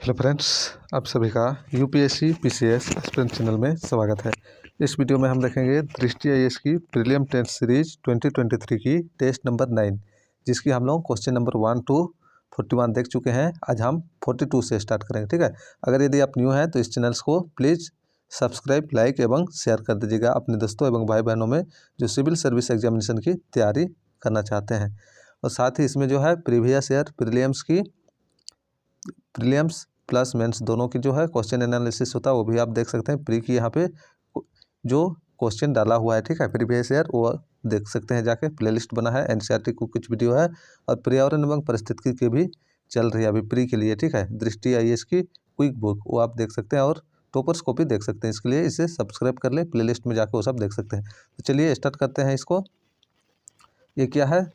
Hello friends, आप सभी का यूपीएससी पीसीएस एस्पिरेंट चैनल में स्वागत है। इस वीडियो में हम देखेंगे दृष्टि आईएएस की प्रीलियम टेस्ट सीरीज 2023 की टेस्ट नंबर 9, जिसकी हम लोग क्वेश्चन नंबर 1 to 41 देख चुके हैं। आज हम 42 से स्टार्ट करेंगे, ठीक है। अगर यदि आप न्यू हैं तो इस चैनल्स को प्लीज़ सब्सक्राइब, लाइक एवं शेयर कर दीजिएगा अपने दोस्तों एवं भाई बहनों में जो सिविल सर्विस एग्जामिनेशन की तैयारी करना चाहते हैं। और साथ ही इसमें जो है previous year prelims plus mains दोनों की जो है क्वेश्चन एनालिसिस होता है, वो भी आप देख सकते हैं। प्री की यहाँ पे जो क्वेश्चन डाला हुआ है, ठीक है, प्रीवियस ईयर, वो देख सकते हैं जाके। प्लेलिस्ट बना है, एनसीईआरटी को कुछ वीडियो है और पर्यावरण एवं परिस्थिति की भी चल रही है अभी प्री के लिए, ठीक है। दृष्टि आईएएस की क्विक बुक वो आप देख सकते हैं और टॉपर्स को भी देख सकते हैं। इसके लिए इसे सब्सक्राइब कर ले, प्लेलिस्ट में जाकर वो सब देख सकते हैं। तो चलिए स्टार्ट करते हैं इसको। ये क्या है,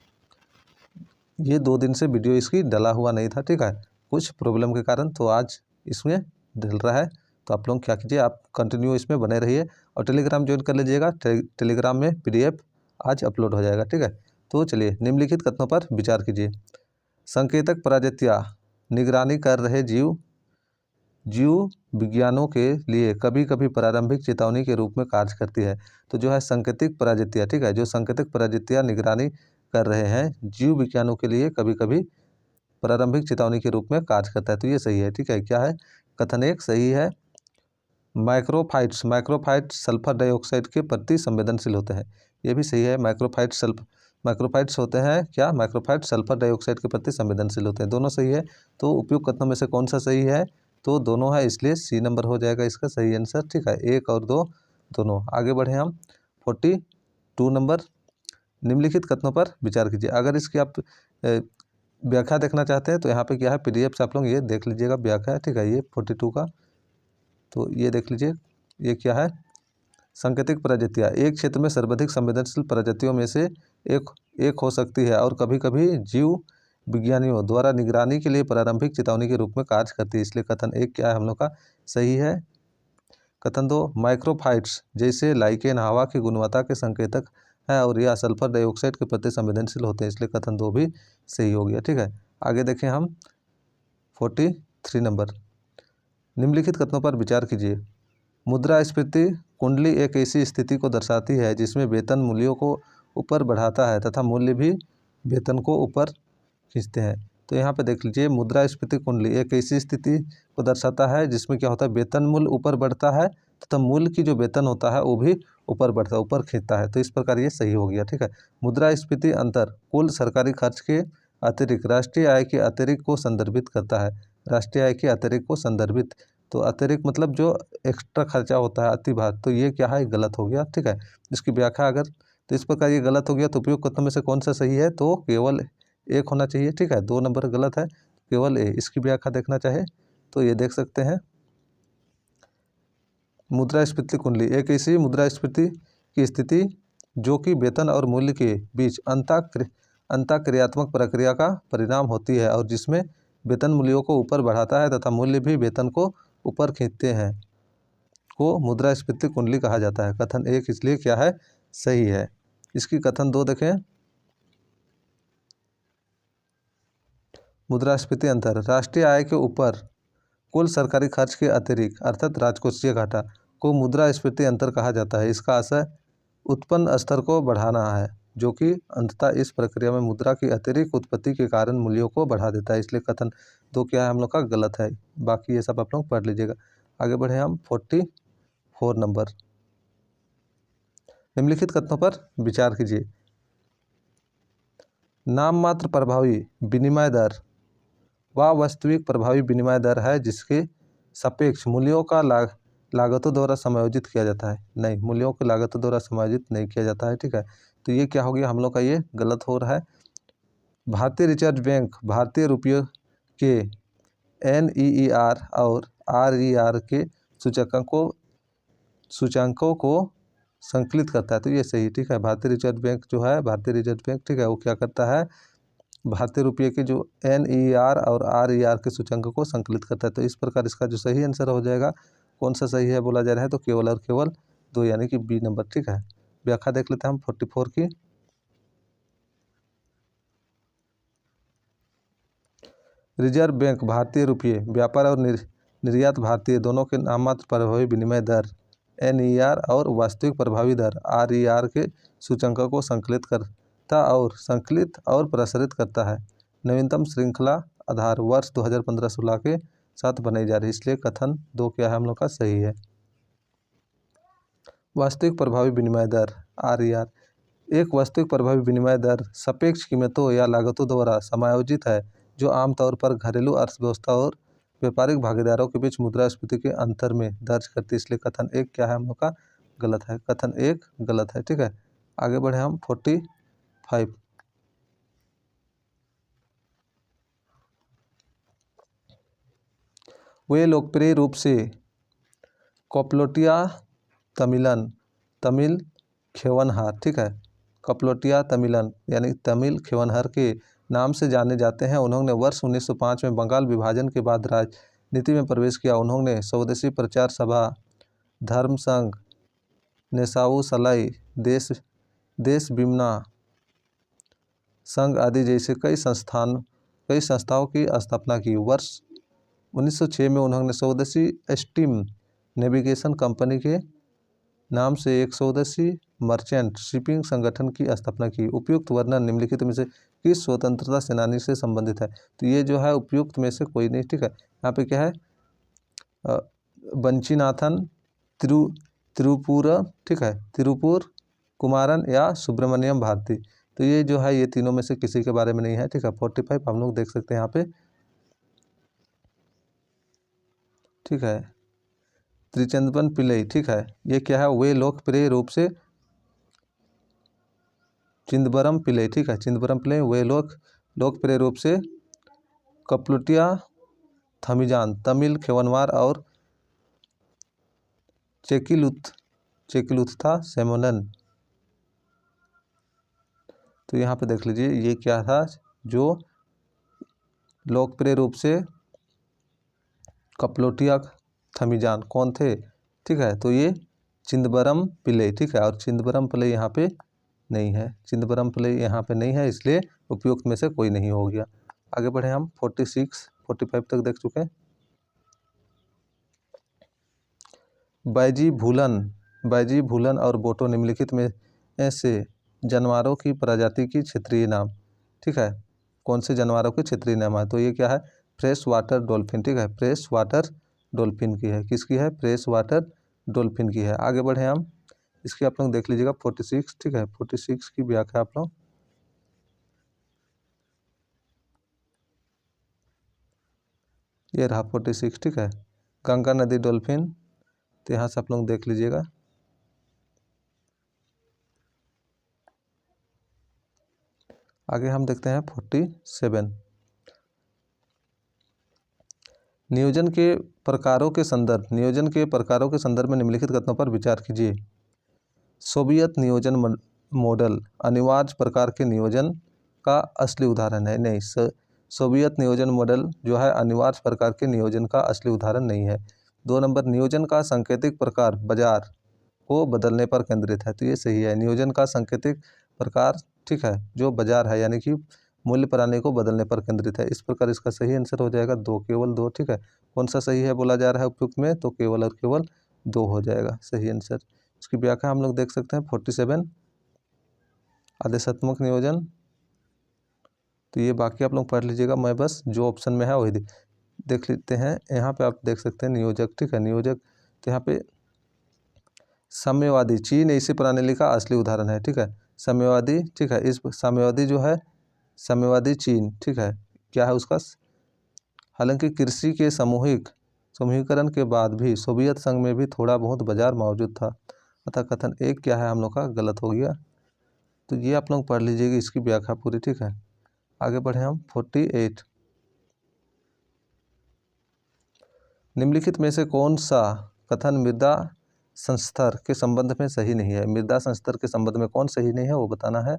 ये 2 दिन से वीडियो इसकी डला हुआ नहीं था, ठीक है, कुछ प्रॉब्लम के कारण, तो आज इसमें डल रहा है। तो आप लोग क्या कीजिए, आप कंटिन्यू इसमें बने रहिए और टेलीग्राम ज्वाइन कर लीजिएगा। टेलीग्राम में पीडीएफ आज अपलोड हो जाएगा, ठीक है। तो चलिए निम्नलिखित कथनों पर विचार कीजिए। संकेतक पराजितियाँ निगरानी कर रहे जीव विज्ञानों के लिए कभी कभी प्रारंभिक चेतावनी के रूप में कार्य करती है। तो जो है संकेतिक पराजितियाँ, ठीक है, जो संकेतक पराजितियाँ निगरानी कर रहे हैं जीव विज्ञानों के लिए कभी कभी प्रारंभिक चेतावनी के रूप में कार्य करता है। तो ये सही है, ठीक है। क्या है, कथन 1 सही है। माइक्रोफाइट्स सल्फर डाइऑक्साइड के प्रति संवेदनशील होते हैं, ये भी सही है। माइक्रोफाइट्स होते हैं क्या, माइक्रोफाइट्स सल्फर डाइऑक्साइड के प्रति संवेदनशील होते हैं, दोनों सही है। तो उपयुक्त कथनों में से कौन सा सही है, तो दोनों है, इसलिए सी नंबर हो जाएगा इसका सही आंसर, ठीक है। 1 और 2 दोनों। आगे बढ़े हम 42 नंबर। निम्नलिखित कथनों पर विचार कीजिए। अगर इसकी आप व्याख्या देखना चाहते हैं तो यहाँ पे क्या है, पीडीएफ से आप लोग ये देख लीजिएगा व्याख्या, ठीक है, ये 42 का। तो ये देख लीजिए, ये क्या है, सांकेतिक प्रजातियाँ एक क्षेत्र में सर्वाधिक संवेदनशील प्रजातियों में से एक हो सकती है और कभी कभी जीव विज्ञानियों द्वारा निगरानी के लिए प्रारंभिक चेतावनी के रूप में कार्य करती है, इसलिए कथन 1 क्या है हम लोग का सही है। कथन 2 माइक्रोफाइट्स जैसे लाइकेन हवा की गुणवत्ता के संकेतक है और यह सल्फर डाइऑक्साइड के प्रति संवेदनशील होते हैं, इसलिए कथन 2 भी सही हो गया, ठीक है। आगे देखें हम 43 नंबर। निम्नलिखित कथनों पर विचार कीजिए। मुद्रास्फीति कुंडली एक ऐसी स्थिति को दर्शाती है जिसमें वेतन मूल्यों को ऊपर बढ़ाता है तथा मूल्य भी वेतन को ऊपर खींचते हैं। तो यहाँ पे देख लीजिए, मुद्रास्फीति कुंडली एक ऐसी स्थिति को दर्शाता है जिसमें क्या होता है, वेतन मूल्य ऊपर बढ़ता है तथा मूल्य की जो वेतन होता है वो भी ऊपर बढ़ता है, ऊपर खींचता है। तो इस प्रकार ये सही हो गया, ठीक है। मुद्रास्फीति अंतर कुल सरकारी खर्च के अतिरिक्त राष्ट्रीय आय के अतिरिक्त को संदर्भित करता है। राष्ट्रीय आय के अतिरिक्त को संदर्भित, तो अतिरिक्त मतलब जो एक्स्ट्रा खर्चा होता है, अतिभार, तो ये क्या है, गलत हो गया, ठीक है। इसकी व्याख्या अगर, तो इस प्रकार ये गलत हो गया। तो उपयुक्त कथनों में से कौन सा सही है, तो केवल 1 होना चाहिए, ठीक है। 2 नंबर गलत है, केवल ए। इसकी व्याख्या देखना चाहे तो ये देख सकते हैं। मुद्रास्फीति कुंडली एक ऐसी मुद्रास्फीति की स्थिति जो कि वेतन और मूल्य के बीच अंतःक्रियात्मक प्रक्रिया का परिणाम होती है और जिसमें वेतन मूल्यों को ऊपर बढ़ाता है तथा मूल्य भी वेतन को ऊपर खींचते हैं, को मुद्रास्फीति कुंडली कहा जाता है। कथन 1 इसलिए क्या है, सही है। इसकी कथन 2 देखें। मुद्रास्फीति अंतर राष्ट्रीय आय के ऊपर कुल सरकारी खर्च के अतिरिक्त अर्थात राजकोषीय घाटा को मुद्रास्फीति अंतर कहा जाता है। इसका आशय उत्पन्न स्तर को बढ़ाना है जो कि अंततः इस प्रक्रिया में मुद्रा की अतिरिक्त उत्पत्ति के कारण मूल्यों को बढ़ा देता है, इसलिए कथन 2 क्या है हम लोग का गलत है। बाकी ये सब आप लोग पढ़ लीजिएगा। आगे बढ़े हम 44 नंबर। निम्नलिखित कथनों पर विचार कीजिए। नाम मात्र प्रभावी विनिमय दर वह वास्तविक प्रभावी विनिमय दर है जिसके सापेक्ष मूल्यों का लागतों द्वारा समायोजित किया जाता है। नहीं, मूल्यों को लागतों द्वारा समायोजित नहीं किया जाता है, ठीक है। तो ये क्या हो गया हम लोग का, ये गलत हो रहा है। भारतीय रिजर्व बैंक भारतीय रुपये के NEER और RER के सूचकांकों को संकलित करता है, तो ये सही, ठीक है। भारतीय रिजर्व बैंक जो है, भारतीय रिजर्व बैंक, ठीक है, वो क्या करता है, भारतीय रुपये के जो NEER और RER के सूचकांकों को संकलित करता है। तो इस प्रकार इसका जो सही आंसर हो जाएगा, कौन सा सही है बोला जा रहा है, तो केवल और केवल 2 यानी कि बी नंबर, ठीक है। व्याख्या देख लेते हैं हम 44 की। रिजर्व बैंक भारतीय रुपये, व्यापार और निर्यात भारतीय दोनों के नाममात्र प्रभावी विनिमय दर NER और वास्तविक प्रभावी दर RER के सूचकांकों को संकलित करता और प्रसारित करता है। नवीनतम श्रृंखला आधार वर्ष 2015-16 के साथ बनाई जा रही है, इसलिए कथन 2 क्या है हम लोग का सही है। वास्तविक प्रभावी विनिमय दर RER एक वास्तविक प्रभावी विनिमय दर सापेक्ष कीमतों या लागतों द्वारा समायोजित है जो आमतौर पर घरेलू अर्थव्यवस्था और व्यापारिक भागीदारों के बीच मुद्रास्फीति के अंतर में दर्ज करती है, इसलिए कथन 1 क्या है हम लोग का गलत है। कथन 1 गलत है। ठीक है, आगे बढ़े हम 45। वे लोकप्रिय रूप से कप्लोटिया तमिल खेवनहार, ठीक है, कप्लोटिया तमिलन यानी तमिल खेवनहार के नाम से जाने जाते हैं। उन्होंने वर्ष 1905 में बंगाल विभाजन के बाद राजनीति में प्रवेश किया। उन्होंने स्वदेशी प्रचार सभा, धर्म संघ, नेसाऊ सलाई, देश विमना संघ आदि जैसे कई संस्थाओं की स्थापना की। वर्ष 1906 में उन्होंने स्वदेशी स्टीम नेविगेशन कंपनी के नाम से एक स्वदेशी मर्चेंट शिपिंग संगठन की स्थापना की। उपयुक्त वर्णन निम्नलिखित में से किस स्वतंत्रता सेनानी से संबंधित है? तो ये जो है उपयुक्त में से कोई नहीं। ठीक है, यहाँ पे क्या है, बंशीनाथन, तिरुपुर, ठीक है, तिरुपुर कुमारन या सुब्रमण्यम भारती। तो ये जो है ये तीनों में से किसी के बारे में नहीं है। ठीक है, 45 हम लोग देख सकते हैं यहाँ पे। ठीक है, त्रिचंद्रन पिल्लई, ठीक है, ये क्या है, वे लोकप्रिय रूप से चिदंबरम पिल्लई, ठीक है, चिदंबरम पिल्लई वे लोकप्रिय रूप से कप्लोटिया थमिजान, तमिल खेवनवार और चेकिलुत्था सेमोनन। तो यहाँ पे देख लीजिए ये क्या था, जो लोकप्रिय रूप से कप्लोटिया थमिजान कौन थे? ठीक है, तो ये चिदंबरम पिल्लई, ठीक है, और चिदंबरम पिल्लई यहाँ पे नहीं है, चिदंबरम पिल्लई यहाँ पे नहीं है, इसलिए उपयुक्त में से कोई नहीं हो गया। आगे बढ़े हम 45 तक देख चुके हैं। बैजी भूलन और बोटो निम्नलिखित में से जानवरों की प्रजाति की क्षेत्रीय नाम, ठीक है, कौन से जानवरों के क्षेत्रीय नाम है? तो ये क्या है, फ्रेश वाटर डॉल्फिन, ठीक है, फ्रेश वाटर डॉल्फिन की है। किसकी है? फ्रेश वाटर डॉल्फिन की है। आगे बढ़े हम, इसकी आप लोग देख लीजिएगा 46, ठीक है, 46 की व्याख्या आप लोग, ये रहा 46, ठीक है, गंगा नदी डॉल्फिन। तो यहाँ से आप लोग देख लीजिएगा। आगे हम देखते हैं 47। नियोजन के प्रकारों के संदर्भ में निम्नलिखित कथनों पर विचार कीजिए। सोवियत नियोजन मॉडल अनिवार्य प्रकार के नियोजन का असली उदाहरण है। नहीं, सोवियत नियोजन मॉडल जो है अनिवार्य प्रकार के नियोजन का असली उदाहरण नहीं है। 2 नंबर, नियोजन का सांकेतिक प्रकार बाजार को बदलने पर केंद्रित है। तो ये सही है, नियोजन का सांकेतिक प्रकार, ठीक है, जो बाजार है यानी कि मूल्य प्रणाली को बदलने पर केंद्रित है। इस प्रकार इसका सही आंसर हो जाएगा 2, केवल 2, ठीक है। कौन सा सही है बोला जा रहा है उपयुक्त में? तो केवल और केवल 2 हो जाएगा सही आंसर। इसकी व्याख्या हम लोग देख सकते हैं 47 आदेशात्मक नियोजन। तो ये बाकी आप लोग पढ़ लीजिएगा, मैं बस जो ऑप्शन में है वही देख लेते हैं। यहाँ पे आप देख सकते हैं नियोजक, ठीक है, नियोजक। तो यहाँ पे साम्यवादी चीन ऐसी प्रणाली का असली उदाहरण है, ठीक है, साम्यवादी, ठीक है, इस साम्यवादी जो है साम्यवादी चीन, ठीक है, क्या है उसका, हालांकि कृषि के समूहीकरण के बाद भी सोवियत संघ में भी थोड़ा बहुत बाजार मौजूद था, अतः कथन 1 क्या है हम लोग का गलत हो गया। तो ये आप लोग पढ़ लीजिएगा इसकी व्याख्या पूरी, ठीक है। आगे बढ़े हम 48। निम्नलिखित में से कौन सा कथन मृदा संस्तर के संबंध में सही नहीं है? मृदा संस्तर के संबंध में कौन सही नहीं है वो बताना है।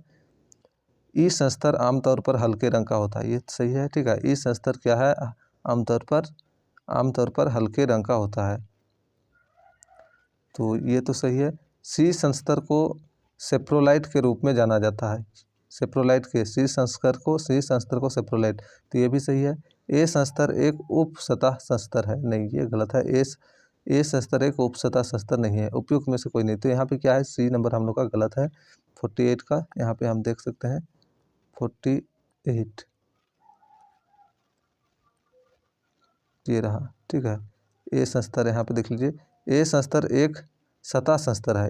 ई संस्तर आमतौर पर हल्के रंग का होता है, ये सही है, ठीक है। ई संस्तर क्या है? आमतौर पर हल्के रंग का होता है, तो ये तो सही है। सी संस्तर को सेप्रोलाइट के रूप में जाना जाता है, सी संस्तर को सेप्रोलाइट, तो ये भी सही है। ए संस्तर एक उप सतह संस्तर है, नहीं ये गलत है। ए संस्तर एक उप सतह संस्तर नहीं है, उपयुक्त में से कोई नहीं। तो यहाँ पे क्या है, सी नंबर हम लोग का गलत है 48 का। यहाँ पे हम देख सकते हैं 48 ये रहा, ठीक है। ए संस्तर यहाँ पे देख लीजिए, ए संस्तर एक सतह संस्तर है।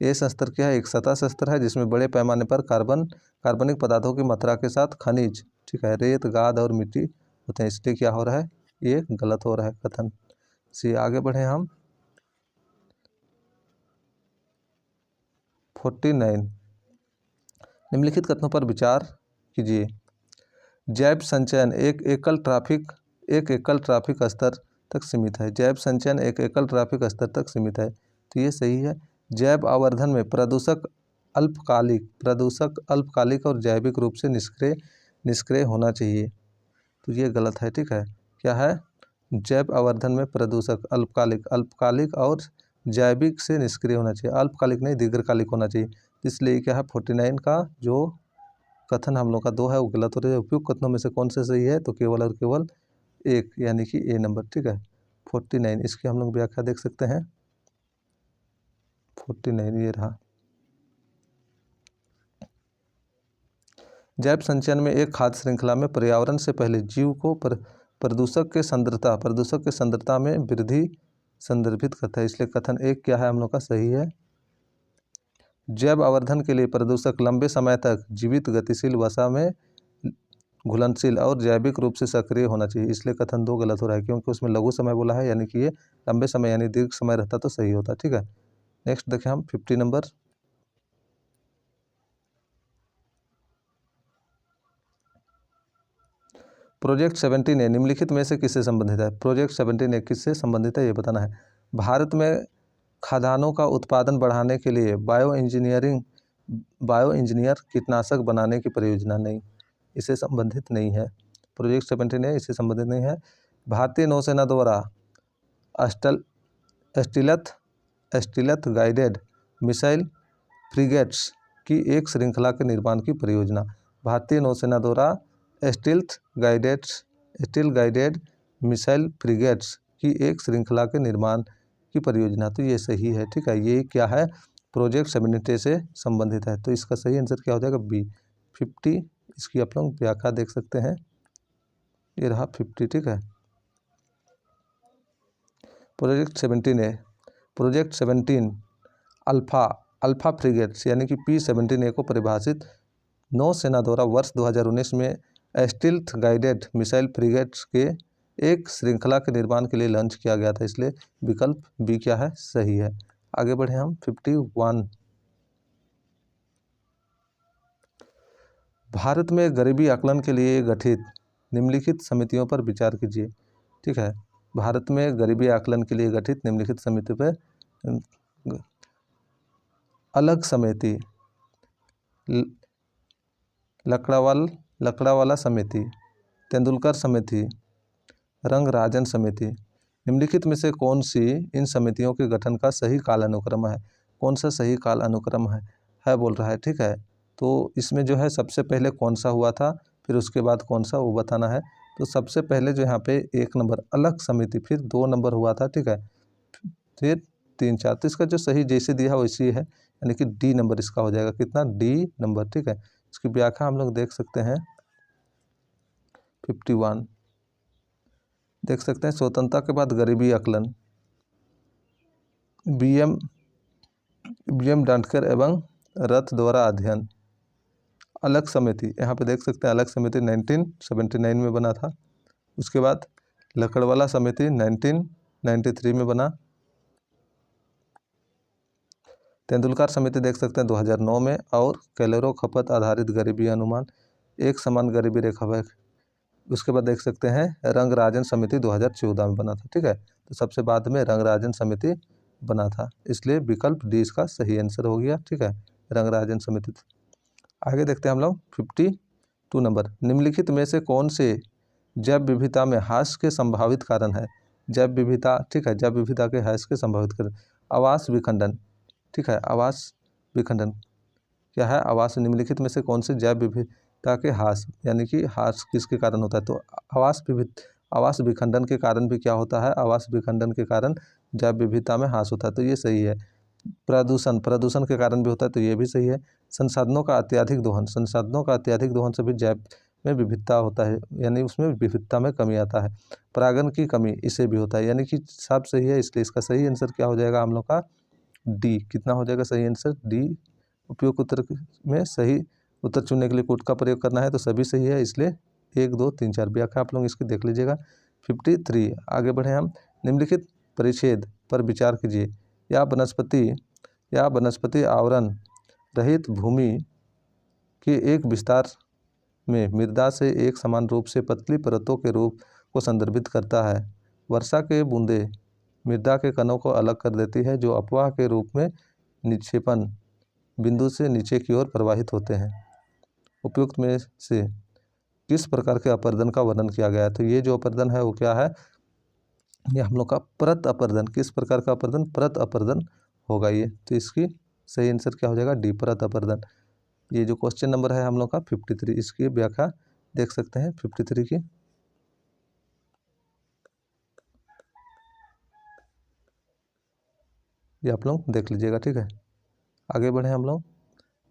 ए संस्तर क्या है, एक सतह संस्तर है जिसमें बड़े पैमाने पर कार्बनिक पदार्थों की मात्रा के साथ खनिज, ठीक है, रेत, गाद और मिट्टी होते हैं। इसलिए क्या हो रहा है, ये गलत हो रहा है कथन से। आगे बढ़े हम 49, निम्नलिखित कथनों पर विचार कीजिए। जैव संचयन एक एकल ट्रैफिक स्तर तक सीमित है। जैव संचयन एक एकल ट्रैफिक स्तर तक सीमित है, तो ये सही है। जैव आवर्धन में प्रदूषक अल्पकालिक और जैविक रूप से निष्क्रिय होना चाहिए, तो ये गलत है, ठीक है। क्या है, जैव आवर्धन में प्रदूषक अल्पकालिक और जैविक से निष्क्रिय होना चाहिए, अल्पकालिक नहीं दीर्घकालिक होना चाहिए। इसलिए क्या है 49 का जो कथन हम लोग का 2 है वो गलत हो रहा है। उपयुक्त कथनों में से कौन से सही है, तो केवल और केवल एक, यानी कि ए नंबर, ठीक है 49। इसकी हम लोग व्याख्या देख सकते हैं 49 ये रहा। जैव संचयन में एक खाद्य श्रृंखला में पर्यावरण से पहले जीव को प्रदूषक के सांद्रता में वृद्धि संदर्भित करता है, इसलिए कथन एक क्या है हम लोग का सही है। जैव आवर्धन के लिए प्रदूषक लंबे समय तक जीवित, गतिशील, वसा में घुलनशील और जैविक रूप से सक्रिय होना चाहिए, इसलिए कथन 2 गलत हो रहा है, क्योंकि उसमें लघु समय बोला है, यानी कि ये लंबे समय यानी दीर्घ समय रहता तो सही होता, ठीक है। नेक्स्ट देखें हम 50 नंबर। प्रोजेक्ट 17A निम्नलिखित में से किससे संबंधित है। प्रोजेक्ट 17A किससे संबंधित है ये बताना है। भारत में खाद्यान्नों का उत्पादन बढ़ाने के लिए बायो इंजीनियर कीटनाशक बनाने की परियोजना, नहीं इससे संबंधित नहीं है। प्रोजेक्ट 17A इससे संबंधित नहीं है। भारतीय नौसेना द्वारा स्टीलथ गाइडेड मिसाइल फ्रिगेट्स की एक श्रृंखला के निर्माण की परियोजना। भारतीय नौसेना द्वारा स्टील्थ गाइडेड मिसाइल फ्रिगेट्स की एक श्रृंखला के निर्माण की परियोजना, तो ये सही है, ठीक है। ये क्या है, प्रोजेक्ट 17A से संबंधित है, तो इसका सही आंसर क्या हो जाएगा, बी 50। इसकी आप लोग व्याख्या देख सकते हैं, ये रहा 50, ठीक है। Project 17A, project 17 alpha frigates यानी कि P-17A को परिभाषित नौसेना द्वारा वर्ष 2019 में स्टील्थ गाइडेड मिसाइल फ्रिगेट्स के एक श्रृंखला के निर्माण के लिए लॉन्च किया गया था, इसलिए विकल्प बी क्या है, सही है। आगे बढ़े हम 51। भारत में गरीबी आकलन के लिए गठित निम्नलिखित समितियों पर विचार कीजिए, ठीक है। भारत में गरीबी आकलन के लिए गठित निम्नलिखित समिति पर अलग समिति, लकड़ावाला समिति, तेंदुलकर समिति, रंगराजन समिति, निम्नलिखित में से कौन सी इन समितियों के गठन का सही काल अनुक्रम है। कौन सा सही काल अनुक्रम है बोल रहा है, ठीक है। तो इसमें जो है सबसे पहले कौन सा हुआ था, फिर उसके बाद कौन सा, वो बताना है। तो सबसे पहले जो यहाँ पे 1 नंबर अलग समिति, फिर 2 नंबर हुआ था, ठीक है, फिर 3, 4। तो इसका जो सही जैसे दिया वैसी है, यानी कि डी नंबर इसका हो जाएगा, कितना, डी नंबर, ठीक है। इसकी व्याख्या हम लोग देख सकते हैं 51 देख सकते हैं। स्वतंत्रता के बाद गरीबी आकलन, BM डांटकर एवं रथ द्वारा अध्ययन। अलग समिति यहाँ पे देख सकते हैं, अलग समिति 1979 में बना था। उसके बाद लकड़वाला समिति 1993 में बना। तेंदुलकर समिति देख सकते हैं 2009 में, और कैलोरी खपत आधारित गरीबी अनुमान, एक समान गरीबी रेखा पर। उसके बाद देख सकते हैं रंगराजन समिति 2014 में बना था, ठीक है। तो सबसे बाद में रंगराजन समिति बना था, इसलिए विकल्प डी इसका सही आंसर हो गया, ठीक है, रंगराजन समिति। आगे देखते हैं हम लोग 52 नंबर। निम्नलिखित में से कौन से जैव विविधता में ह्रास के संभावित कारण है। जैव विविधता, ठीक है, जैव विविधता के ह्रास के संभावित कारण, आवास विखंडन, ठीक है, आवास विखंडन क्या है, आवास। निम्नलिखित में से कौन से जैव के ह्रास, यानी कि ह्रास किसके कारण होता है, तो आवास विखंडन के कारण भी क्या होता है, आवास विखंडन के कारण जैव विविधता में ह्रास होता है, तो ये सही है। प्रदूषण के कारण भी होता है, तो ये भी सही है। संसाधनों का अत्यधिक दोहन से भी जैव में विविधता होता है, यानी उसमें विविधता में कमी आता है। परागण की कमी, इससे भी होता है, यानी कि सब सही है, इसलिए इसका सही आंसर क्या हो जाएगा हम लोग का डी। कितना हो जाएगा सही आंसर डी। उपयुक्त उत्तर में सही उत्तर चुनने के लिए कोड का प्रयोग करना है, तो सभी सही है, इसलिए 1 2 3 4 व्याख्या आप लोग इसकी देख लीजिएगा। 53 आगे बढ़े हम। निम्नलिखित परिच्छेद पर विचार कीजिए। या वनस्पति आवरण रहित भूमि के एक विस्तार में मृदा से एक समान रूप से पतली परतों के रूप को संदर्भित करता है। वर्षा के बूंदे मृदा के कणों को अलग कर देती है, जो अपवाह के रूप में निक्षेपण बिंदु से नीचे की ओर प्रवाहित होते हैं। उपयुक्त में से किस प्रकार के अपर्दन का वर्णन किया गया है, तो ये जो अपर्दन है वो क्या है, ये हम लोग का परत अपर्दन। किस प्रकार का अपर्दन, परत अपर्दन होगा ये, तो इसकी सही आंसर क्या हो जाएगा डी, परत अपर्दन। ये जो क्वेश्चन नंबर है हम लोग का 53, इसकी व्याख्या देख सकते हैं 53 की। ये आप लोग देख लीजिएगा, ठीक है। आगे बढ़े हम लोग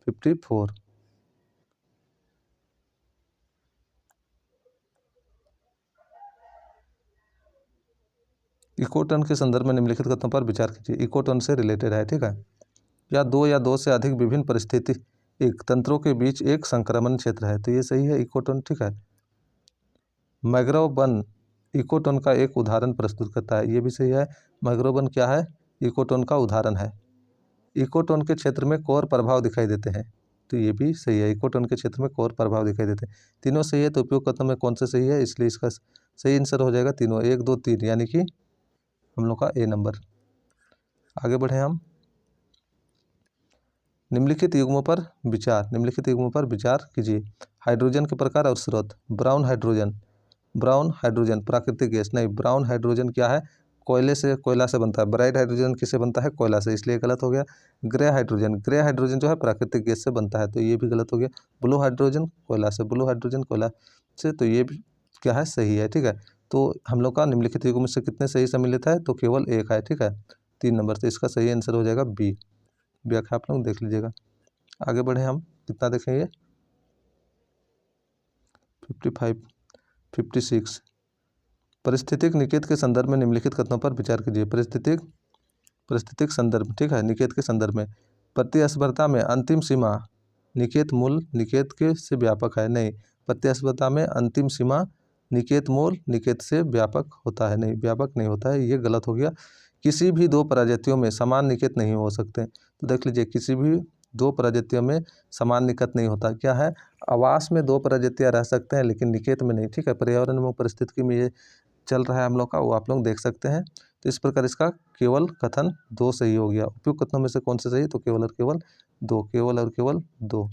54। इकोटन के संदर्भ में निम्नलिखित कथनों पर विचार कीजिए। इकोटन से रिलेटेड है, ठीक है। या दो से अधिक विभिन्न परिस्थिति एक तंत्रों के बीच एक संक्रमण क्षेत्र है, तो ये सही है इकोटन, ठीक है। मैंग्रोव वन इकोटन का एक उदाहरण प्रस्तुत करता है, ये भी सही है। मैंग्रोव वन क्या है, इकोटन का उदाहरण है। इकोटन के क्षेत्र में कोर प्रभाव दिखाई देते हैं, तो ये भी सही है। इकोटन के क्षेत्र में कोर प्रभाव दिखाई देते हैं, तीनों सही है। तो उपयोग कथनों में कौन सा सही है, इसलिए इसका सही आंसर हो जाएगा तीनों, 1 2 3, यानी कि हम लोग का ए नंबर। आगे बढ़े हम। निम्नलिखित युग्मों पर विचार कीजिए। हाइड्रोजन के प्रकार और स्रोत। ब्राउन हाइड्रोजन प्राकृतिक गैस नहीं, ब्राउन हाइड्रोजन क्या है, कोयला से बनता है। ब्राइट हाइड्रोजन किससे बनता है, कोयला से, इसलिए गलत हो गया। ग्रे हाइड्रोजन जो है प्राकृतिक गैस से बनता है, तो ये भी गलत हो गया। ब्लू हाइड्रोजन कोयला से, तो ये भी क्या है, सही है, ठीक है। तो हम लोग का निम्नलिखित युग्म से कितने सही सम्मिलित है, तो केवल एक है, ठीक है, 3 नंबर से। इसका सही आंसर हो जाएगा बी। व्याख्या आप लोग देख लीजिएगा। आगे बढ़े हम, कितना देखेंगे 55 56। परिस्थितिक निकेत के संदर्भ में निम्नलिखित कथनों पर विचार कीजिए। परिस्थितिक संदर्भ, ठीक है, निकेत के संदर्भ में। प्रतिस्पर्धा में अंतिम सीमा निकेत मूल निकेत के से व्यापक है, नहीं। प्रतिस्पर्धा में अंतिम सीमा निकेत मूल निकेत से व्यापक होता है, नहीं, व्यापक नहीं होता है, ये गलत हो गया। किसी भी 2 प्रजातियों में समान निकेत नहीं हो सकते, तो देख लीजिए, किसी भी 2 प्रजातियों में समान निकट नहीं होता। क्या है, आवास में 2 प्रजातियां रह सकते हैं लेकिन निकेत में नहीं, ठीक है। पर्यावरण में परिस्थिति में ये चल रहा है हम लोग का, वो आप लोग देख सकते हैं। तो इस प्रकार इसका केवल कथन 2 सही हो गया। उपयुक्त कथनों में से कौन सा सही, तो केवल और केवल 2।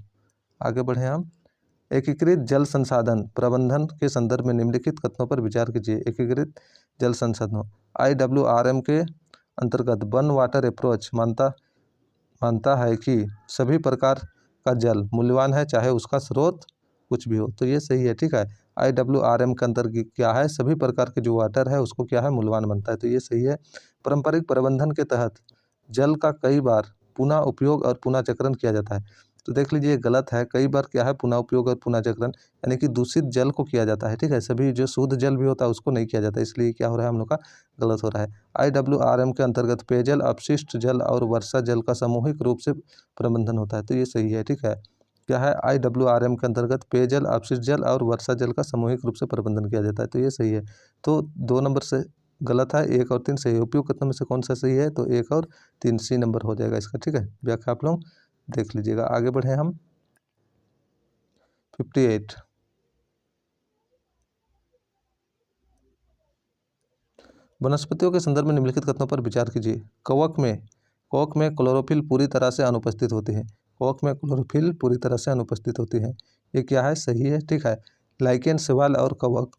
आगे बढ़े हम। एकीकृत जल संसाधन प्रबंधन के संदर्भ में निम्नलिखित कथनों पर विचार कीजिए। एकीकृत जल संसाधनों IWRM के अंतर्गत वन वाटर अप्रोच मानता है कि सभी प्रकार का जल मूल्यवान है, चाहे उसका स्रोत कुछ भी हो, तो ये सही है, ठीक है। IWRM के अंतर्गत क्या है, सभी प्रकार के जो वाटर है उसको क्या है, मूल्यवान बनता है, तो ये सही है। पारंपरिक प्रबंधन के तहत जल का कई बार पुनः उपयोग और पुनः चक्रण किया जाता है, तो देख लीजिए गलत है। कई बार क्या है, पुनः उपयोग और पुनः चक्रण, यानी कि दूषित जल को किया जाता है, ठीक है। सभी जो शुद्ध जल भी होता है उसको नहीं किया जाता, इसलिए क्या हो रहा है हम लोग का गलत हो रहा है। IWRM के अंतर्गत पेयजल, अपशिष्ट जल और वर्षा जल का सामूहिक रूप से प्रबंधन होता है, तो ये सही है, ठीक है। क्या है, IWRM के अंतर्गत पेयजल, अपशिष्ट जल और वर्षा जल का सामूहिक रूप से प्रबंधन किया जाता है, तो ये सही है। तो 2 नंबर से गलत है, 1 और 3 सही है। उपयुक्त कथनों में से कौन सा सही है, तो 1 और 3 सी नंबर हो जाएगा इसका, ठीक है। व्याख्या आप लोग देख लीजिएगा। आगे बढ़े हम 58। वनस्पतियों के संदर्भ में निम्नलिखित कथनों पर विचार कीजिए। कवक में क्लोरोफिल पूरी तरह से अनुपस्थित होती है। कवक में क्लोरोफिल पूरी तरह से अनुपस्थित होती है, ये क्या है, सही है, ठीक है। लाइकेन, शैवाल और कवक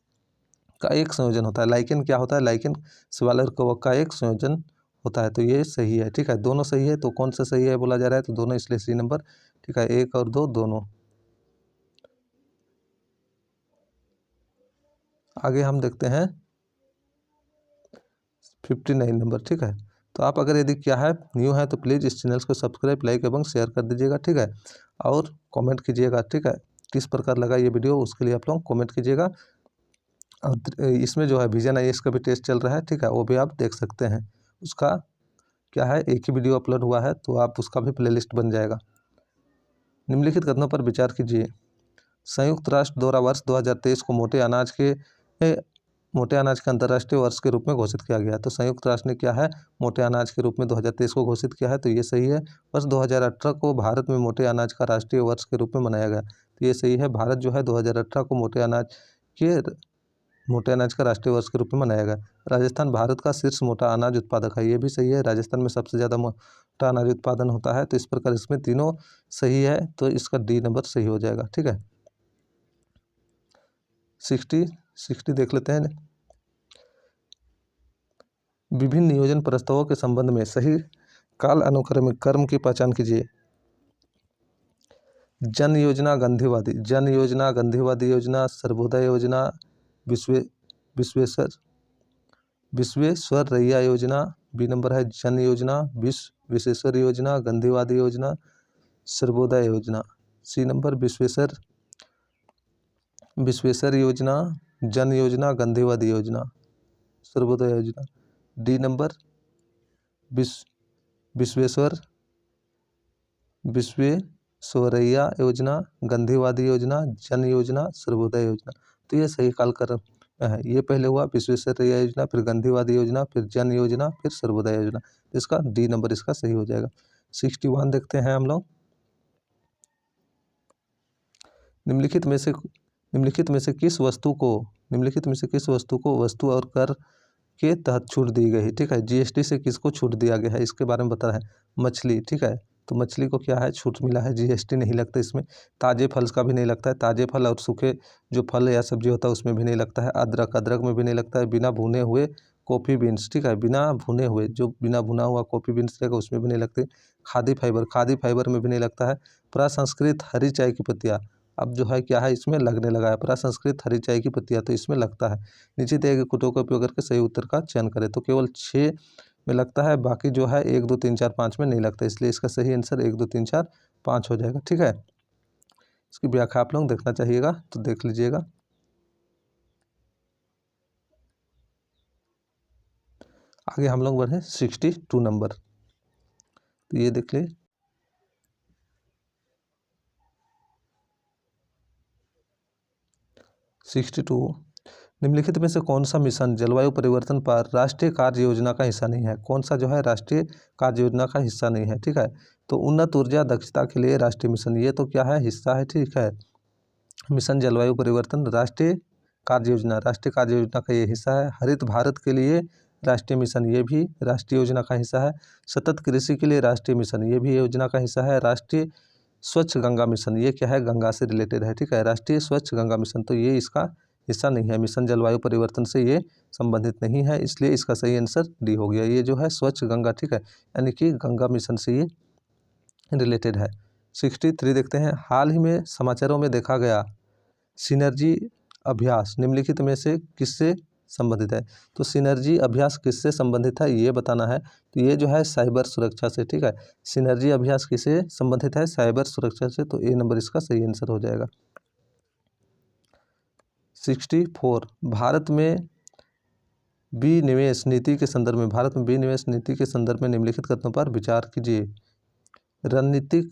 का एक संयोजन होता है। लाइकेन क्या होता है, लाइकेन शैवाल और कवक का एक संयोजन होता है, तो ये सही है, ठीक है। दोनों सही है, तो कौन सा सही है बोला जा रहा है, तो दोनों, इसलिए सी नंबर, ठीक है। 1 और 2 दोनों। आगे हम देखते हैं 59 नंबर। ठीक है, तो आप अगर यदि क्या है न्यू है तो प्लीज़ इस चैनल को सब्सक्राइब, लाइक एवं शेयर कर दीजिएगा। ठीक है, और कमेंट कीजिएगा। ठीक है, किस प्रकार लगा ये वीडियो उसके लिए आप लोग कमेंट कीजिएगा। और इसमें जो है विजन आईएएस का भी टेस्ट चल रहा है। ठीक है, वो भी आप देख सकते हैं। उसका क्या है एक ही वीडियो अपलोड हुआ है, तो आप उसका भी प्लेलिस्ट बन जाएगा। निम्नलिखित कथनों पर विचार कीजिए। संयुक्त राष्ट्र द्वारा वर्ष 2023 को मोटे अनाज के अंतर्राष्ट्रीय वर्ष के रूप में घोषित किया गया है। तो संयुक्त राष्ट्र ने क्या है मोटे अनाज के रूप में 2023 को घोषित किया है, तो ये सही है। वर्ष 2018 को भारत में मोटे अनाज का राष्ट्रीय वर्ष के रूप में मनाया गया, तो ये सही है। भारत जो है 2018 को मोटे अनाज का राष्ट्रीय वर्ष के रूप में मनाया गया। राजस्थान भारत का शीर्ष मोटा अनाज उत्पादक है, ये भी सही है। राजस्थान में सबसे ज़्यादा मोटा अनाज उत्पादन होता है। तो इस प्रकार इसमें तीनों सही है, तो इसका डी नंबर सही हो जाएगा। ठीक है, 60 देख लेते हैं। विभिन्न नियोजन प्रस्तावों के संबंध में सही काल अनुक्रमिक क्रम की पहचान कीजिए। जन योजना गांधीवादी योजना, सर्वोदय योजना, विश्वेश्वरैया योजना। बी नंबर है जन योजना, विश्वेश्वर योजना, गांधीवादी योजना, सर्वोदय योजना। सी नंबर विश्वेश्वर योजना, जन योजना, गांधीवादी योजना, सर्वोदय योजना। डी नंबर विश्वेश्वरैया योजना, गांधीवादी योजना, जन योजना, सर्वोदय योजना। तो ये सही कालक्रम है। ये पहले हुआ विश्वेश्वरैया योजना, फिर गांधीवादी योजना, फिर जन योजना, फिर सर्वोदय योजना। इसका डी नंबर इसका सही हो जाएगा। 61 देखते हैं हम लोग। निम्नलिखित में से किस वस्तु को वस्तु और कर के तहत छूट दी गई। ठीक है, जीएसटी से किसको छूट दिया गया है इसके बारे में बता रहा है। मछली। ठीक है, तो मछली को क्या है छूट मिला है, जीएसटी नहीं लगता इसमें। ताजे फल का भी नहीं लगता है, ताजे फल और सूखे जो फल या सब्जी होता है उसमें भी नहीं लगता है। अदरक में भी नहीं लगता है। बिना भुने हुए कॉफ़ी बीन्स। ठीक है, बिना भुना हुआ कॉफ़ी बीन्स रहेगा उसमें भी नहीं लगते। खादी फाइबर में भी नहीं लगता है। प्रसंस्कृत हरी चाय की पत्तियाँ अब जो है क्या है इसमें लगने लगा है। प्रसंस्कृत हरी चाय की पत्तियाँ तो इसमें लगता है। नीचे दिए गए कोटों का उपयोग करके सही उत्तर का चयन करें। तो केवल 6 में लगता है, बाकी जो है 1 2 3 4 5 में नहीं लगता, इसलिए इसका सही आंसर 1 2 3 4 5 हो जाएगा। ठीक है, इसकी व्याख्या आप लोग देखना चाहिएगा, तो देख लीजिएगा। आगे हम लोग बढ़े 62 नंबर, तो ये देख लीजिए। निम्नलिखित में से कौन सा मिशन जलवायु परिवर्तन पर राष्ट्रीय कार्य योजना का हिस्सा नहीं है। कौन सा जो है राष्ट्रीय कार्य योजना का हिस्सा नहीं है। ठीक है, तो उन्नत ऊर्जा दक्षता के लिए राष्ट्रीय मिशन, ये तो क्या है हिस्सा है। ठीक है, मिशन जलवायु परिवर्तन राष्ट्रीय कार्य योजना का ये हिस्सा है। हरित भारत के लिए राष्ट्रीय मिशन, ये भी राष्ट्रीय योजना का हिस्सा है। सतत कृषि के लिए राष्ट्रीय मिशन, ये भी योजना का हिस्सा है। राष्ट्रीय स्वच्छ गंगा मिशन, ये क्या है गंगा से रिलेटेड है। ठीक है, राष्ट्रीय स्वच्छ गंगा मिशन, तो ये इसका हिस्सा नहीं है। मिशन जलवायु परिवर्तन से ये संबंधित नहीं है, इसलिए इसका सही आंसर डी हो गया। ये जो है स्वच्छ गंगा, ठीक है, यानी कि गंगा मिशन से ये रिलेटेड है। 63 देखते हैं। हाल ही में समाचारों में देखा गया सिनर्जी अभ्यास निम्नलिखित में से किससे संबंधित है। तो सिनर्जी अभ्यास किससे संबंधित है ये बताना है। तो ये जो है साइबर सुरक्षा से। ठीक है, सिनर्जी अभ्यास किससे संबंधित है, साइबर सुरक्षा से, तो ए नंबर इसका सही आंसर हो जाएगा। 64 भारत में विनिवेश नीति के संदर्भ में निम्नलिखित कथनों पर विचार कीजिए। रणनीतिक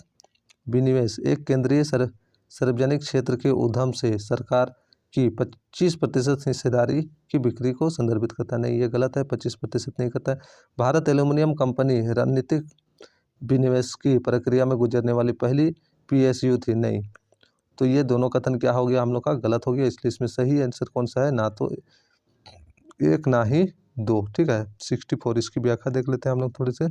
विनिवेश एक केंद्रीय सार्वजनिक क्षेत्र के उद्यम से सरकार की 25% हिस्सेदारी की बिक्री को संदर्भित करता नहीं, ये गलत है, 25% नहीं करता है। भारत एल्यूमिनियम कंपनी रणनीतिक विनिवेश की प्रक्रिया में गुजरने वाली पहली PSU थी, नहीं। तो ये दोनों कथन क्या हो गया हम लोग का गलत हो गया, इसलिए इसमें सही आंसर कौन सा है, ना तो एक ना ही दो। ठीक है, 64 इसकी व्याख्या देख लेते हैं हम लोग थोड़ी से।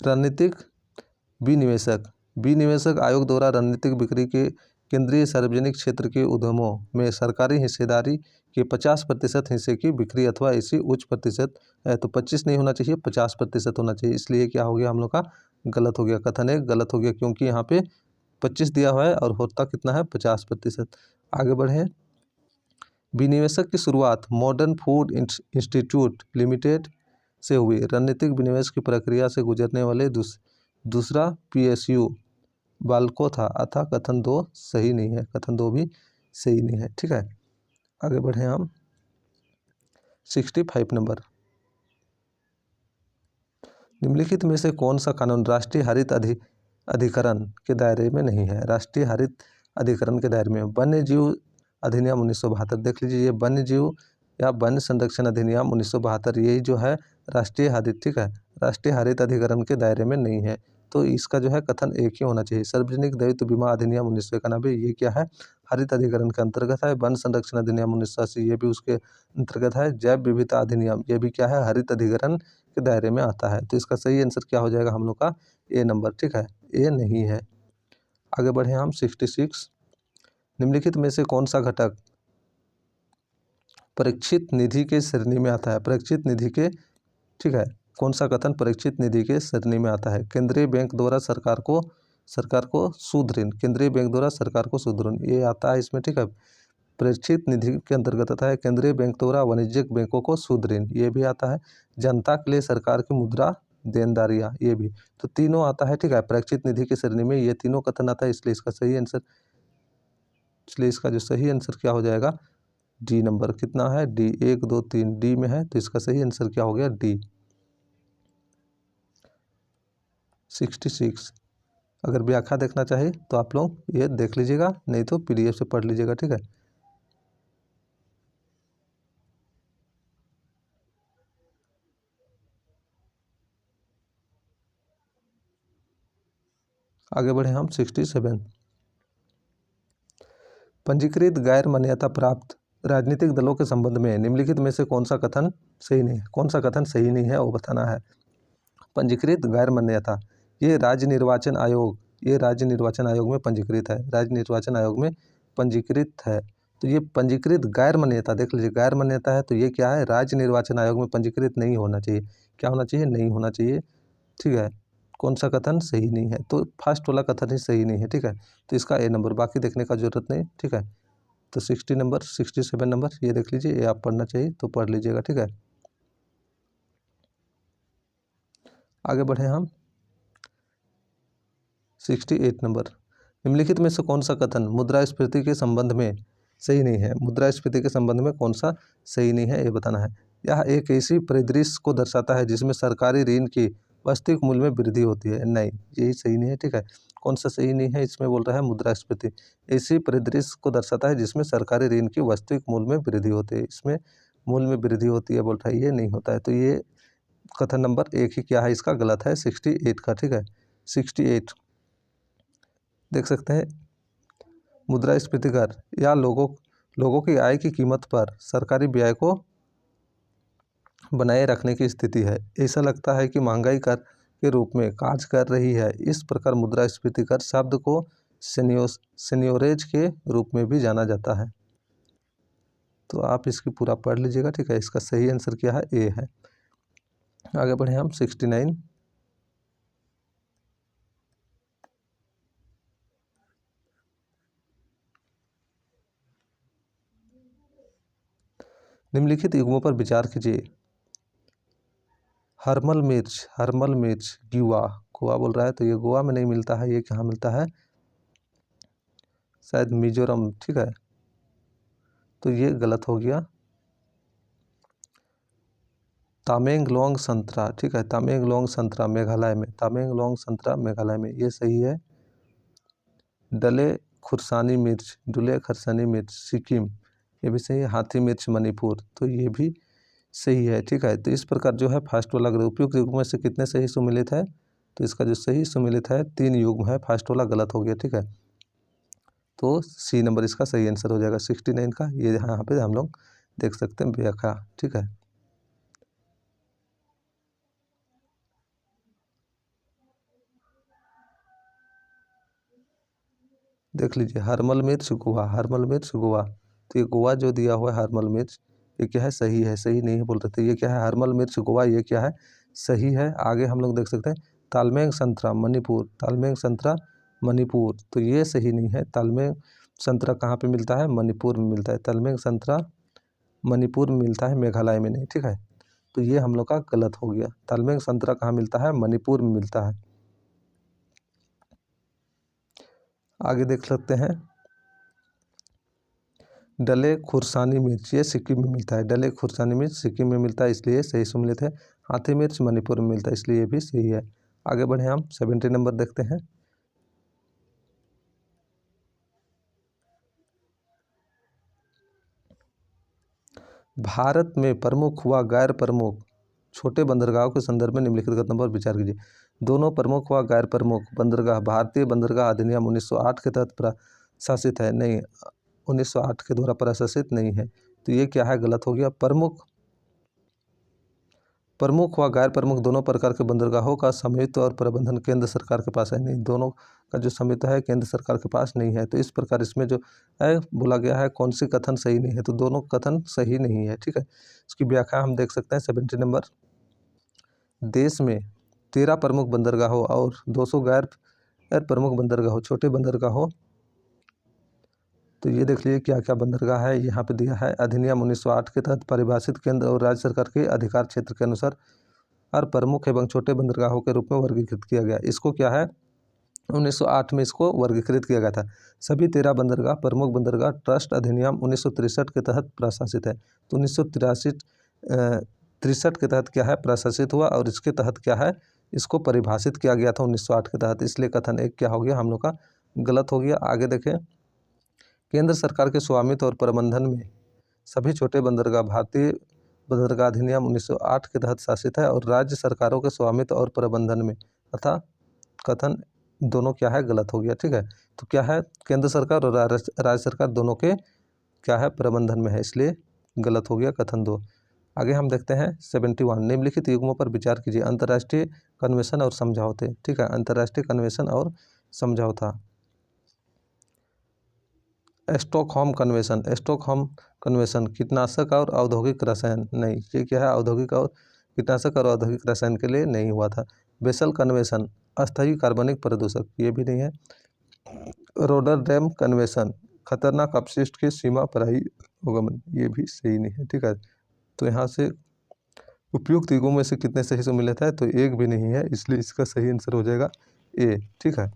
रणनीतिक विनिवेशक आयोग द्वारा रणनीतिक बिक्री के केंद्रीय सार्वजनिक क्षेत्र के उद्यमों में सरकारी हिस्सेदारी के 50% हिस्से की बिक्री अथवा ऐसी उच्च प्रतिशत है। तो 25 नहीं होना चाहिए, 50% होना चाहिए। इसलिए क्या हो गया हम लोग का गलत हो गया, कथन एक गलत हो गया, क्योंकि यहाँ पे 25 दिया हुआ है और होता कितना है 50%। आगे बढ़े। विनिवेशक की शुरुआत मॉडर्न फूड इंस्टीट्यूट लिमिटेड से हुई। रणनीतिक विनिवेश की प्रक्रिया से गुजरने वाले दूसरा PSU बाल्को था, अतः कथन 2 सही नहीं है, कथन 2 भी सही नहीं है। ठीक है, आगे बढ़े हम 65 नंबर। निम्नलिखित में से कौन सा कानून राष्ट्रीय हरित अधिकरण के दायरे में नहीं है? राष्ट्रीय हरित अधिकरण के दायरे में वन्य जीव अधिनियम 1972, देख लीजिए, ये वन्य जीव या वन संरक्षण अधिनियम 1972 यही जो है राष्ट्रीय हरित, ठीक है, राष्ट्रीय हरित अधिकरण के दायरे में नहीं है। तो इसका जो है कथन एक ही होना चाहिए। सार्वजनिक दायित्व बीमा अधिनियम 1991 ये क्या है? हरित अधिकरण के अंतर्गत है। वन संरक्षण अधिनियम 1980 ये भी उसके अंतर्गत है। जैव विविधता अधिनियम ये भी क्या है? हरित अधिकरण के दायरे में आता है। तो इसका सही आंसर क्या हो जाएगा हम लोग का? ए नंबर, ठीक है, ए नहीं है। आगे बढ़े हम 66। निम्नलिखित में से कौन सा घटक परीक्षित निधि के श्रेणी में आता है? परीक्षित निधि के, ठीक है, कौन सा कथन परीक्षित निधि के श्रेणी में आता है? केंद्रीय बैंक द्वारा सरकार को शुद्ध ऋण, केंद्रीय बैंक द्वारा सरकार को शुद्ध ऋण ये आता है इसमें, ठीक है, परीक्षित निधि के अंतर्गत आता है। केंद्रीय बैंक द्वारा वाणिज्यिक बैंकों को शुद्ध ऋण ये भी आता है। जनता के लिए सरकार की मुद्रा देनदारियां ये भी, तो तीनों आता है, ठीक है, परीक्षित निधि की श्रेणी में ये तीनों कथन आता है। इसलिए इसका सही आंसर, इसलिए इसका जो सही आंसर क्या हो जाएगा? D number. कितना है? डी, 1 2 3 डी में है, तो इसका सही आंसर क्या हो गया? डी। 66। अगर व्याख्या देखना चाहिए तो आप लोग ये देख लीजिएगा, नहीं तो PDF से पढ़ लीजिएगा, ठीक है। आगे बढ़े हम 67। पंजीकृत गैर मान्यता प्राप्त राजनीतिक दलों के संबंध में निम्नलिखित में से कौन सा कथन सही नहीं है? कौन सा कथन सही नहीं है वो बताना है। पंजीकृत गैर मान्यता, ये राज्य निर्वाचन आयोग, ये राज्य निर्वाचन आयोग में पंजीकृत है, राज्य निर्वाचन आयोग में पंजीकृत है। तो ये पंजीकृत गैर मान्यता, देख लीजिए, गैर मान्यता है तो ये क्या है? राज्य निर्वाचन आयोग में पंजीकृत नहीं होना चाहिए। क्या होना चाहिए? नहीं होना चाहिए, ठीक है। कौन सा कथन सही नहीं है? तो फर्स्ट वाला कथन ही सही नहीं है, ठीक है। तो इसका ए नंबर, बाकी देखने का जरूरत नहीं, ठीक है। तो 60 नंबर, 67 नंबर ये देख लीजिए, ये आप पढ़ना चाहिए तो पढ़ लीजिएगा, ठीक है। आगे बढ़े हम 68 नंबर। निम्नलिखित में से कौन सा कथन मुद्रास्फीति के संबंध में सही नहीं है? मुद्रास्फीति के संबंध में कौन सा सही नहीं है ये बताना है। यह एक ऐसी परिदृश्य को दर्शाता है जिसमें सरकारी ऋण की वास्तविक मूल्य में वृद्धि होती है। नहीं, यही सही नहीं है, ठीक है। कौन सा सही नहीं है? इसमें बोल रहा है मुद्रास्फीति ऐसी परिदृश्य को दर्शाता है जिसमें सरकारी ऋण की वास्तविक मूल्य में वृद्धि होती है। इसमें मूल्य में वृद्धि होती है बोल रहा है, ये नहीं होता है। तो ये कथन नंबर 1 ही क्या है इसका? गलत है, 68 का, ठीक है। 68 देख सकते हैं, मुद्रास्फीति कर या लोगों की आय की कीमत पर सरकारी व्यय को बनाए रखने की स्थिति है। ऐसा लगता है कि महंगाई कर के रूप में कार्य कर रही है। इस प्रकार मुद्रास्फीति कर शब्द को सेनियोरेज के रूप में भी जाना जाता है। तो आप इसकी पूरा पढ़ लीजिएगा, ठीक है। इसका सही आंसर क्या है? ए है। आगे बढ़े हम 69। निम्नलिखित युग्मों पर विचार कीजिए। हरमल मिर्च गोवा, गोवा बोल रहा है, तो ये गोवा में नहीं मिलता है, ये कहाँ मिलता है? शायद मिजोरम, ठीक है, तो ये गलत हो गया। तामेंगलोंग संतरा, ठीक है, तामेंगलोंग संतरा मेघालय में, तामेंगलोंग संतरा मेघालय में ये सही है। डले खुरसानी मिर्च सिक्किम ये भी सही है। हाथी मिर्च मणिपुर, तो ये भी सही है, ठीक है। तो इस प्रकार जो है फर्स्ट वाला उपयुक्त युग्म में से कितने सही सुमिलित है? तो इसका जो सही सुमिलित है 3 युग्म है, फर्स्ट वाला गलत हो गया, ठीक है। तो सी नंबर इसका सही आंसर हो जाएगा 69 का। ये यहाँ पे हम लोग देख सकते हैं व्याख्या, ठीक है। देख लीजिए, हरमल मिर्च गोवा, हरमल मिर्च गोवा, तो ये गोवा जो दिया हुआ है हरमल मिर्च, ये क्या है, सही है, सही नहीं है बोल रहे थे, ये क्या है, हरमल मिर्च गोवा, ये क्या है, सही है। आगे हम लोग देख सकते हैं तालमेंग संतरा मणिपुर, तालमेंग संतरा मणिपुर, तो ये सही नहीं है। तालमेंग संतरा कहाँ पे मिलता है, मणिपुर में मिलता है। तालमेंग संतरा मणिपुर में मिलता है, मेघालय में नहीं, ठीक है। तो ये हम लोग का गलत हो गया। तालमेंग संतरा कहाँ मिलता है, मणिपुर में मिलता है। आगे देख सकते हैं डले खुरसानी मिर्च, ये सिक्किम में मिलता है। डले खुरसानी मिर्च सिक्किम में मिलता है, इसलिए सही सम्मिलित है। हाथी मिर्च मणिपुर में मिलता है, इसलिए ये भी सही है। आगे बढ़े, हम 70 नंबर देखते हैं। भारत में प्रमुख व गैर प्रमुख छोटे बंदरगाहों के संदर्भ में निम्नलिखित कथनों पर विचार कीजिए। दोनों प्रमुख व गैर प्रमुख बंदरगाह भारतीय बंदरगाह अधिनियम 1908 के तहत प्रशासित है, नहीं, 1908 के द्वारा प्रशासित नहीं है, तो ये क्या है, गलत हो गया। प्रमुख व गैर प्रमुख दोनों प्रकार के बंदरगाहों का स्वामित्व और प्रबंधन केंद्र सरकार के पास है, नहीं, दोनों का जो स्वामित्व है केंद्र सरकार के पास नहीं है। तो इस प्रकार इसमें जो है बोला गया है कौन सी कथन सही नहीं है, तो दोनों कथन सही नहीं है, ठीक है। इसकी व्याख्या हम देख सकते हैं 70 नंबर। देश में 13 प्रमुख बंदरगाहों और 200 गैर प्रमुख बंदरगाहों, छोटे बंदरगाहों, तो ये देख लीजिए क्या क्या बंदरगाह है यहाँ पे दिया है। अधिनियम 1908 के तहत परिभाषित केंद्र और राज्य सरकार के अधिकार क्षेत्र के अनुसार हर प्रमुख एवं छोटे बंदरगाहों के रूप में वर्गीकृत किया गया। इसको क्या है, 1908 में इसको वर्गीकृत किया गया था। सभी 13 बंदरगाह प्रमुख बंदरगाह ट्रस्ट अधिनियम 1963 के तहत प्रशासित है। तो 1963 के तहत क्या है, प्रशासित हुआ, और इसके तहत क्या है, इसको परिभाषित किया गया था 1908 के तहत, इसलिए कथन एक क्या हो गया हम लोग का, गलत हो गया। आगे देखें, केंद्र सरकार के स्वामित्व और प्रबंधन में सभी छोटे बंदरगाह भारतीय बंदरगाह अधिनियम 1908 के तहत शासित है, और राज्य सरकारों के स्वामित्व और प्रबंधन में तथा कथन दोनों क्या है, गलत हो गया, ठीक है। तो क्या है, केंद्र सरकार और राज्य सरकार दोनों के क्या है, प्रबंधन में है, इसलिए गलत हो गया कथन 2। आगे हम देखते हैं 71। निम्नलिखित युग्मों पर विचार कीजिए। अंतर्राष्ट्रीय कन्वेंशन और समझौते, ठीक है, अंतर्राष्ट्रीय कन्वेंशन और समझौता। स्टॉकहोम कन्वेंशन, स्टॉकहोम कन्वेंशन कीटनाशक और औद्योगिक रसायन, नहीं, ये क्या है, औद्योगिक और कीटनाशक और औद्योगिक रसायन के लिए नहीं हुआ था। बेसल कन्वेंशन अस्थायी कार्बनिक प्रदूषक, ये भी नहीं है। रोटरडैम कन्वेंशन खतरनाक अपशिष्ट की सीमा पराही उगमन, ये भी सही नहीं है, ठीक है। तो यहाँ से उपयुक्त युगों में से कितने सही सम्मिलित है, तो एक भी नहीं है, इसलिए इसका सही आंसर हो जाएगा ए, ठीक है,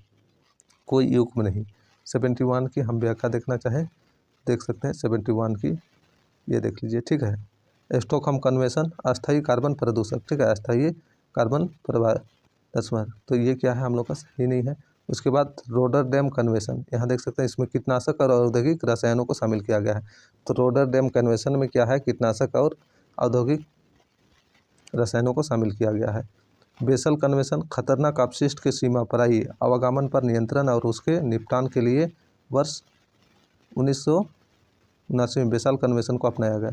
कोई युग्म नहीं। 71 की हम व्याख्या देखना चाहें, देख सकते हैं 71 की, ये देख लीजिए, ठीक है। स्टॉकहोम कन्वेंशन अस्थायी कार्बन प्रदूषक, ठीक है, अस्थायी कार्बन प्रदूषक, तो ये क्या है, हम लोग का सही नहीं है। उसके बाद रोटरडैम कन्वेंशन, यहाँ देख सकते हैं इसमें कीटनाशक और औद्योगिक रसायनों को शामिल किया गया है। तो रोटरडैम कन्वेंशन में क्या है, कीटनाशक और औद्योगिक रसायनों को शामिल किया गया है। बेसल कन्वेंशन खतरनाक अपशिष्ट की सीमा पराई आवागमन पर नियंत्रण और उसके निपटान के लिए वर्ष 1979 में बेसल कन्वेंशन को अपनाया गया।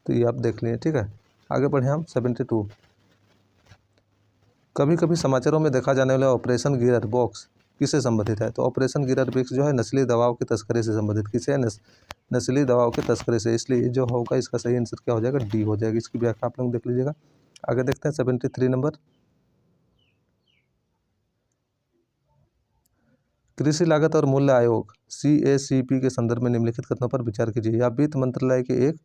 तो ये आप देख लिए, ठीक है। आगे बढ़े हम 72। कभी कभी समाचारों में देखा जाने वाला ऑपरेशन गियर बॉक्स किससे संबंधित है, तो ऑपरेशन गियर बॉक्स जो है नस्ली दवाओं की तस्करी से संबंधित, किसे, नस्ली दवाओं की तस्करी से, इसलिए जो होगा इसका सही आंसर क्या हो जाएगा, डी हो जाएगा। इसकी व्याख्या आप लोग देख लीजिएगा। आगे देखते हैं 73 नंबर। कृषि लागत और मूल्य आयोग CACP के संदर्भ में निम्नलिखित कथनों पर विचार कीजिए। यह वित्त मंत्रालय के एक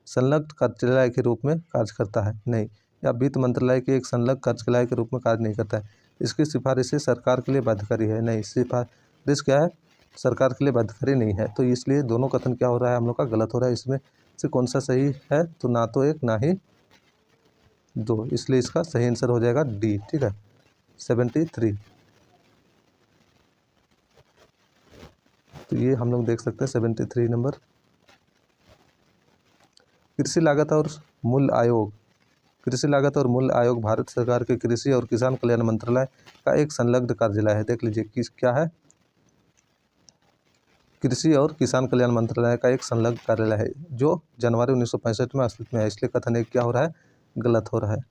संलग्न कार्यालय के रूप में कार्य करता है, नहीं, या वित्त मंत्रालय के एक संलग्न कार्यालय के रूप में कार्य नहीं करता है। इसकी सिफारिशें सरकार के लिए बाध्यकारी है, नहीं, सिफारिश क्या है, सरकार के लिए बाध्यकारी नहीं है। तो इसलिए दोनों कथन क्या हो रहा है, हम लोग का गलत हो रहा है। इसमें से कौन सा सही है, तो ना तो एक ना ही दो, इसलिए इसका सही आंसर हो जाएगा डी, ठीक है, 73। तो ये हम लोग देख सकते हैं 73 नंबर। कृषि लागत और मूल्य आयोग, कृषि लागत और मूल्य आयोग भारत सरकार के कृषि और किसान कल्याण मंत्रालय का एक संलग्न कार्यालय है। देख लीजिए किस क्या है, कृषि और किसान कल्याण मंत्रालय का एक संलग्न कार्यालय है, जो जनवरी 1965 में अस्तित्व में है, इसलिए कथन एक क्या हो रहा है, गलत हो रहा है।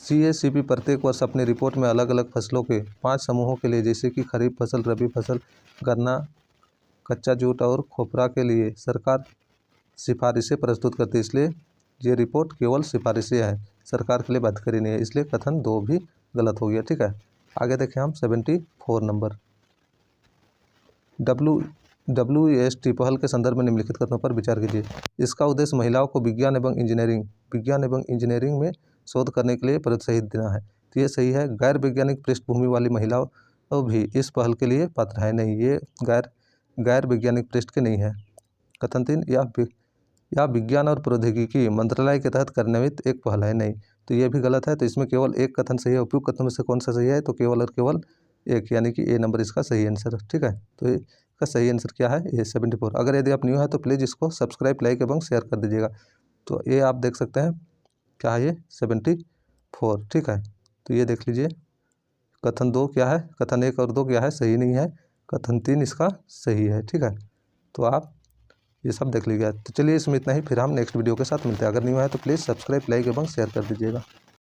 CACP प्रत्येक वर्ष अपनी रिपोर्ट में अलग अलग फसलों के 5 समूहों के लिए, जैसे कि खरीफ फसल, रबी फसल, गन्ना, कच्चा जूट और खोपरा के लिए सरकार सिफारिशें प्रस्तुत करती है। इसलिए ये रिपोर्ट केवल सिफारिशें है, सरकार के लिए बाध्यकारी नहीं है, इसलिए कथन 2 भी गलत हो गया। ठीक है, आगे देखें हम 74 नंबर। WEST पहल के संदर्भ में निम्नलिखित कथनों पर विचार कीजिए। इसका उद्देश्य महिलाओं को विज्ञान एवं इंजीनियरिंग में शोध करने के लिए प्रोत्साहित देना है। तो ये सही है। गैर वैज्ञानिक पृष्ठभूमि वाली महिलाओं भी इस पहल के लिए पात्र है नहीं, ये गैर वैज्ञानिक पृष्ठ के नहीं है। कथन 3, या विज्ञान और प्रौद्योगिकी मंत्रालय के तहत कार्यान्वित एक पहल है नहीं, तो ये भी गलत है। तो इसमें केवल एक कथन सही है। उपयुक्त कथनों में से कौन सा सही है? तो केवल और केवल एक, यानी कि ए नंबर इसका सही आंसर है। ठीक है, तो इसका सही आंसर क्या है? ये 74। अगर यदि आप न्यू है तो प्लीज़ इसको सब्सक्राइब, लाइक एवं शेयर कर दीजिएगा। तो ये आप देख सकते हैं क्या है, ये 74। ठीक है, तो ये देख लीजिए। कथन 2 क्या है? कथन 1 और 2 क्या है? सही नहीं है। कथन 3 इसका सही है। ठीक है, तो आप ये सब देख लीजिएगा। तो चलिए इसमें इतना ही, फिर हम नेक्स्ट वीडियो के साथ मिलते हैं। अगर न्यू है तो प्लीज़ सब्सक्राइब, लाइक एवं शेयर कर दीजिएगा।